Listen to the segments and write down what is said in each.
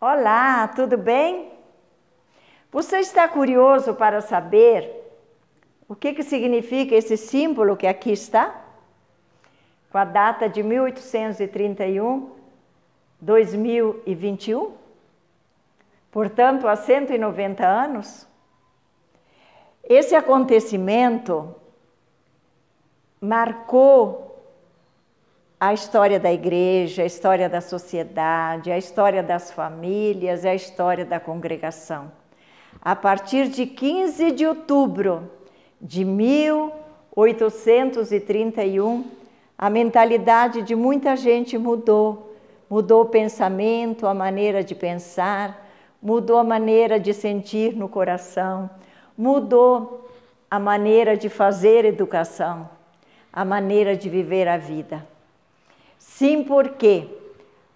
Olá, tudo bem? Você está curioso para saber o que significa esse símbolo que aqui está? Com a data de 1831, 2021? Portanto, há 190 anos? Esse acontecimento marcou a história da igreja, a história da sociedade, a história das famílias e a história da congregação. A partir de 15 de outubro de 1831, a mentalidade de muita gente mudou. Mudou o pensamento, a maneira de pensar, mudou a maneira de sentir no coração, mudou a maneira de fazer educação, a maneira de viver a vida. Sim, porque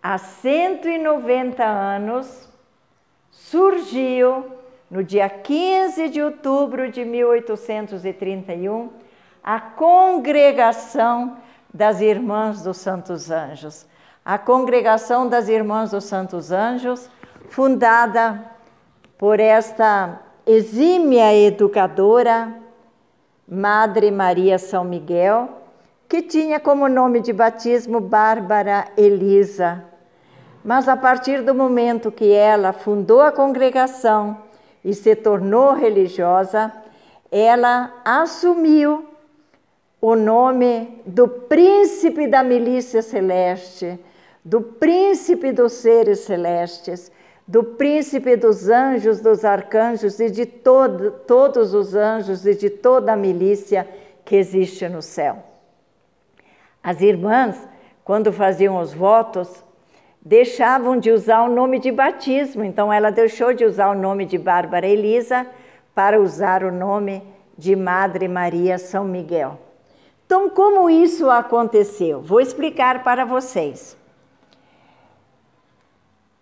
há 190 anos surgiu, no dia 15 de outubro de 1831, a Congregação das Irmãs dos Santos Anjos. A Congregação das Irmãs dos Santos Anjos, fundada por esta exímia educadora, Madre Maria São Miguel, que tinha como nome de batismo Bárbara Elisa. Mas a partir do momento que ela fundou a congregação e se tornou religiosa, ela assumiu o nome do príncipe da milícia celeste, do príncipe dos seres celestes, do príncipe dos anjos, dos arcanjos e de todos os anjos e de toda a milícia que existe no céu. As irmãs, quando faziam os votos, deixavam de usar o nome de batismo. Então, ela deixou de usar o nome de Bárbara Elisa para usar o nome de Madre Maria São Miguel. Então, como isso aconteceu? Vou explicar para vocês.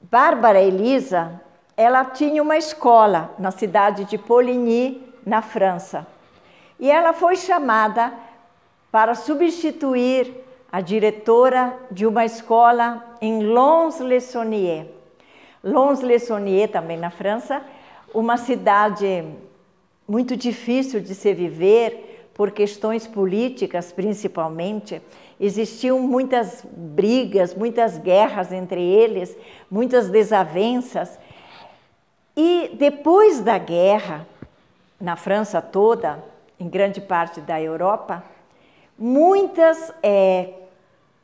Bárbara Elisa, ela tinha uma escola na cidade de Poligny, na França. E ela foi chamada para substituir a diretora de uma escola em Lons-le-Saunier. Lons-le-Saunier, também na França, uma cidade muito difícil de se viver, por questões políticas principalmente. Existiam muitas brigas, muitas guerras entre eles, muitas desavenças. E depois da guerra, na França toda, em grande parte da Europa, muitas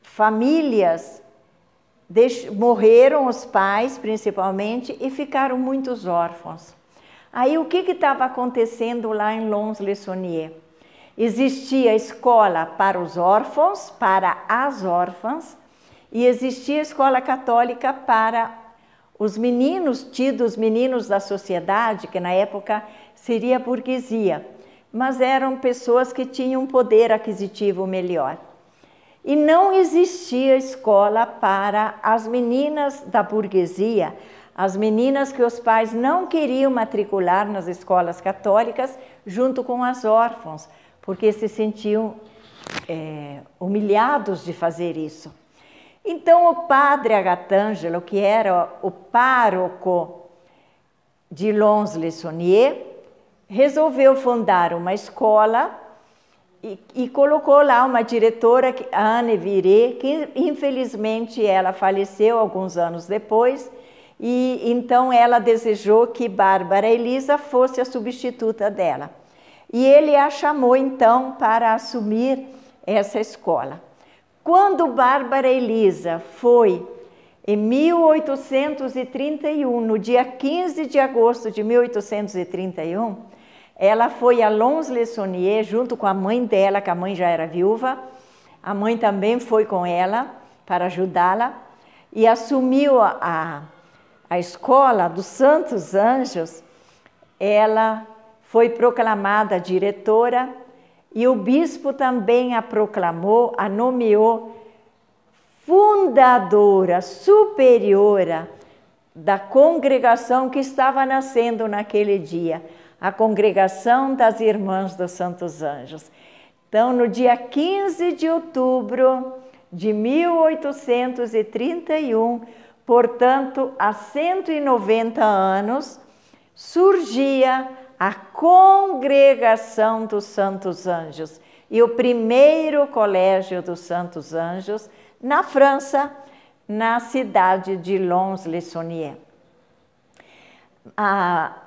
famílias morreram, os pais principalmente, e ficaram muitos órfãos. Aí o que estava acontecendo lá em Lons-le-Saunier? Existia escola para os órfãos, para as órfãs, e existia escola católica para os meninos, tidos meninos da sociedade, que na época seria a burguesia, mas eram pessoas que tinham um poder aquisitivo melhor. E não existia escola para as meninas da burguesia, as meninas que os pais não queriam matricular nas escolas católicas junto com as órfãs, porque se sentiam humilhados de fazer isso. Então o padre Agatângelo, que era o pároco de Lons-le-Saunier, resolveu fundar uma escola e colocou lá uma diretora, a Anne Viré, que infelizmente ela faleceu alguns anos depois, e então ela desejou que Bárbara Elisa fosse a substituta dela. E ele a chamou então para assumir essa escola. Quando Bárbara Elisa foi, em 1831, no dia 15 de agosto de 1831, ela foi a Lons-le-Saunier junto com a mãe dela, que a mãe já era viúva. A mãe também foi com ela para ajudá-la e assumiu a escola dos Santos Anjos. Ela foi proclamada diretora e o bispo também a proclamou, a nomeou fundadora, superiora da congregação que estava nascendo naquele dia, a Congregação das Irmãs dos Santos Anjos. Então, no dia 15 de outubro de 1831, portanto, há 190 anos, surgia a Congregação dos Santos Anjos e o primeiro colégio dos Santos Anjos na França, na cidade de Lons-le-Saunier. A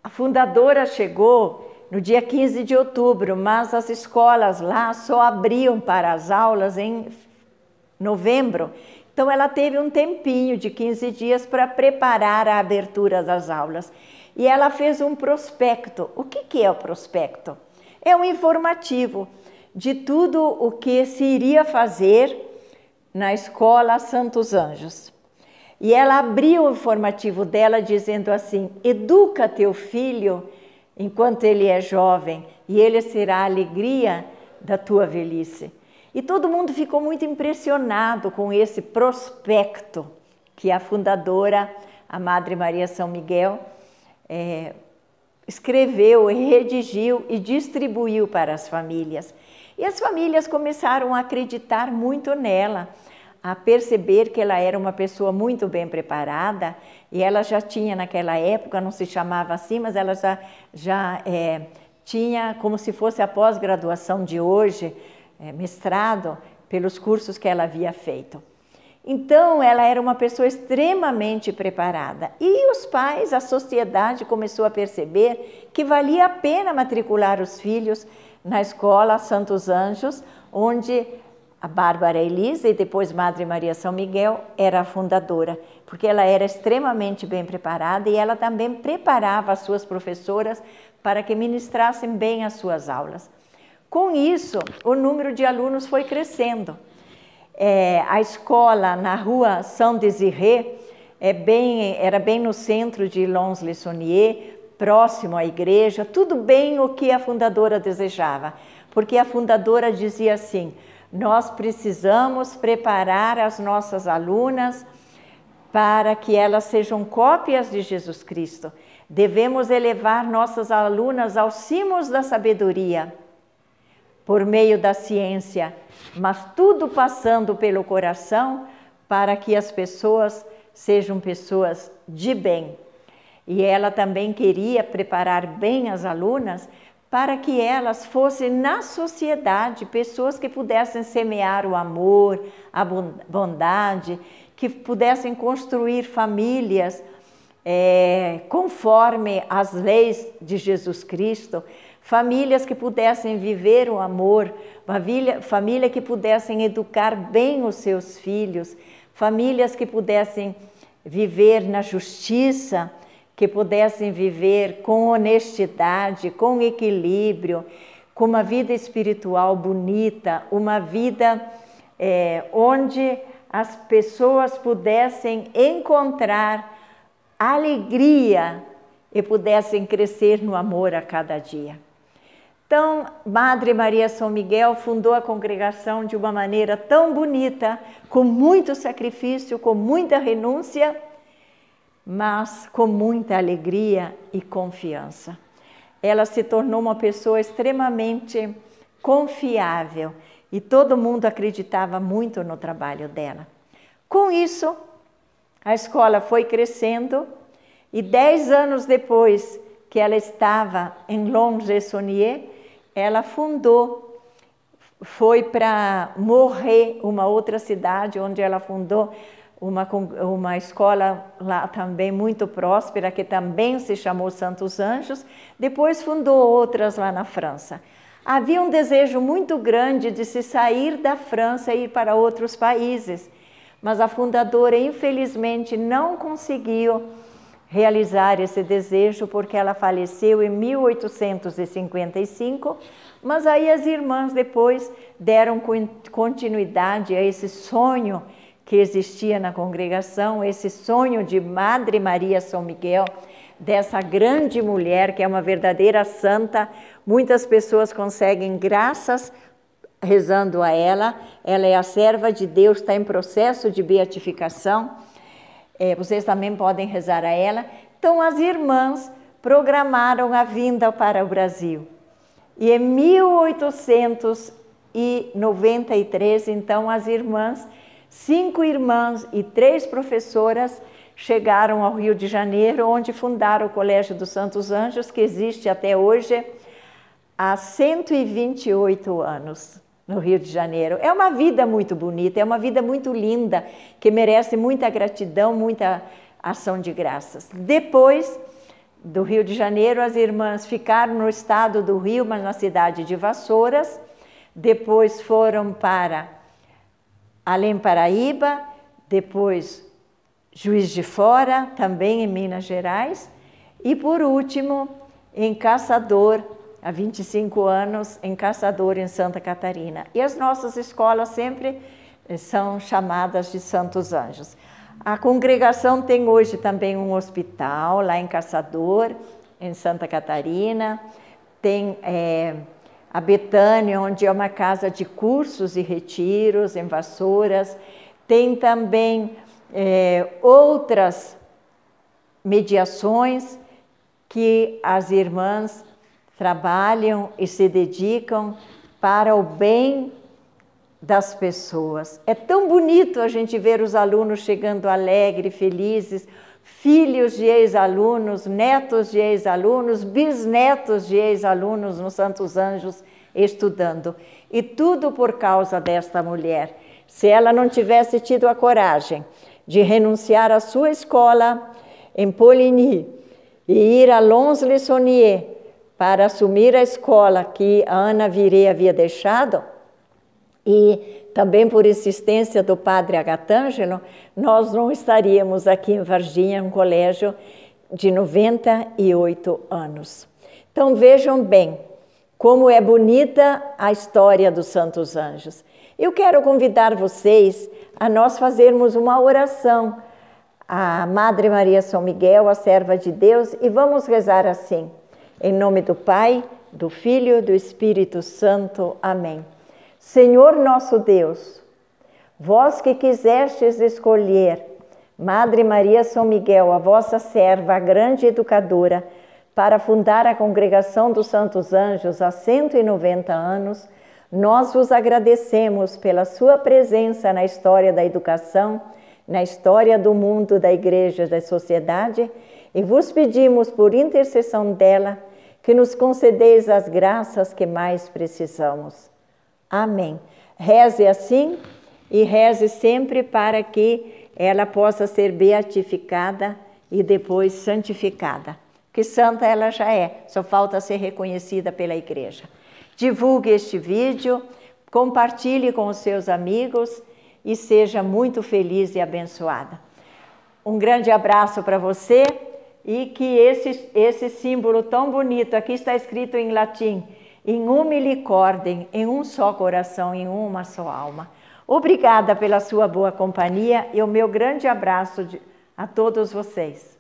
fundadora chegou no dia 15 de outubro, mas as escolas lá só abriam para as aulas em novembro. Então, ela teve um tempinho de 15 dias para preparar a abertura das aulas. E ela fez um prospecto. O que é o prospecto? É um informativo de tudo o que se iria fazer na Escola Santos Anjos. E ela abriu o informativo dela dizendo assim: educa teu filho enquanto ele é jovem, e ele será a alegria da tua velhice. E todo mundo ficou muito impressionado com esse prospecto que a fundadora, a Madre Maria São Miguel, escreveu, redigiu e distribuiu para as famílias. E as famílias começaram a acreditar muito nela, a perceber que ela era uma pessoa muito bem preparada, e ela já tinha naquela época, não se chamava assim, mas ela já tinha como se fosse a pós-graduação de hoje, mestrado, pelos cursos que ela havia feito. Então, ela era uma pessoa extremamente preparada. E os pais, a sociedade começou a perceber que valia a pena matricular os filhos na Escola Santos Anjos, onde a Bárbara Elisa e depois Madre Maria São Miguel era a fundadora, porque ela era extremamente bem preparada e ela também preparava as suas professoras para que ministrassem bem as suas aulas. Com isso, o número de alunos foi crescendo. A escola na rua Saint-Désiré era bem no centro de Lons-le-Saunier, próximo à igreja, tudo bem o que a fundadora desejava, porque a fundadora dizia assim: nós precisamos preparar as nossas alunas para que elas sejam cópias de Jesus Cristo. Devemos elevar nossas alunas aos cimos da sabedoria, por meio da ciência, mas tudo passando pelo coração para que as pessoas sejam pessoas de bem. E ela também queria preparar bem as alunas para que elas fossem na sociedade pessoas que pudessem semear o amor, a bondade, que pudessem construir famílias conforme as leis de Jesus Cristo, famílias que pudessem viver o amor, família que pudessem educar bem os seus filhos, famílias que pudessem viver na justiça, que pudessem viver com honestidade, com equilíbrio, com uma vida espiritual bonita, uma vida onde as pessoas pudessem encontrar alegria e pudessem crescer no amor a cada dia. Então, Madre Maria São Miguel fundou a congregação de uma maneira tão bonita, com muito sacrifício, com muita renúncia, mas com muita alegria e confiança. Ela se tornou uma pessoa extremamente confiável e todo mundo acreditava muito no trabalho dela. Com isso, a escola foi crescendo e 10 anos depois que ela estava em Lons-le-Saunier, ela foi para Morée, uma outra cidade onde ela fundou uma escola lá também muito próspera, que também se chamou Santos Anjos, depois fundou outras lá na França. Havia um desejo muito grande de se sair da França e ir para outros países, mas a fundadora, infelizmente, não conseguiu realizar esse desejo, porque ela faleceu em 1855, mas aí as irmãs depois deram continuidade a esse sonho que existia na congregação, esse sonho de Madre Maria São Miguel, dessa grande mulher que é uma verdadeira santa. Muitas pessoas conseguem graças rezando a ela. Ela é a serva de Deus, está em processo de beatificação. Vocês também podem rezar a ela. Então, as irmãs programaram a vinda para o Brasil. E em 1893, então, as irmãs 5 irmãs e 3 professoras chegaram ao Rio de Janeiro, onde fundaram o Colégio dos Santos Anjos, que existe até hoje há 128 anos no Rio de Janeiro. É uma vida muito bonita, é uma vida muito linda, que merece muita gratidão, muita ação de graças. Depois do Rio de Janeiro, as irmãs ficaram no estado do Rio, mas na cidade de Vassouras. Depois foram para Além Paraíba, depois Juiz de Fora, também em Minas Gerais, e por último em Caçador, há 25 anos, em Caçador, em Santa Catarina. E as nossas escolas sempre são chamadas de Santos Anjos. A congregação tem hoje também um hospital lá em Caçador, em Santa Catarina, tem a Betânia, onde é uma casa de cursos e retiros, em Vassouras, tem também outras mediações que as irmãs trabalham e se dedicam para o bem das pessoas. É tão bonito a gente ver os alunos chegando alegres, felizes, filhos de ex-alunos, netos de ex-alunos, bisnetos de ex-alunos no Santos Anjos estudando. E tudo por causa desta mulher. Se ela não tivesse tido a coragem de renunciar à sua escola em Poligny e ir a Lons-le-Saunier para assumir a escola que a Ana Viré havia deixado, e também por insistência do padre Agatângelo, nós não estaríamos aqui em Varginha, um colégio de 98 anos. Então vejam bem como é bonita a história dos Santos Anjos. Eu quero convidar vocês a nós fazermos uma oração à Madre Maria São Miguel, a serva de Deus, e vamos rezar assim: em nome do Pai, do Filho e do Espírito Santo. Amém. Senhor nosso Deus, vós que quisestes escolher Madre Maria São Miguel, a vossa serva, a grande educadora, para fundar a Congregação dos Santos Anjos há 190 anos, nós vos agradecemos pela sua presença na história da educação, na história do mundo, da igreja, da sociedade, e vos pedimos, por intercessão dela, que nos concedeis as graças que mais precisamos. Amém. Reze assim e reze sempre para que ela possa ser beatificada e depois santificada. Que santa ela já é, só falta ser reconhecida pela igreja. Divulgue este vídeo, compartilhe com os seus amigos e seja muito feliz e abençoada. Um grande abraço para você e que esse símbolo tão bonito, aqui está escrito em latim, in humili cordem, em um só coração, em uma só alma. Obrigada pela sua boa companhia e o meu grande abraço a todos vocês.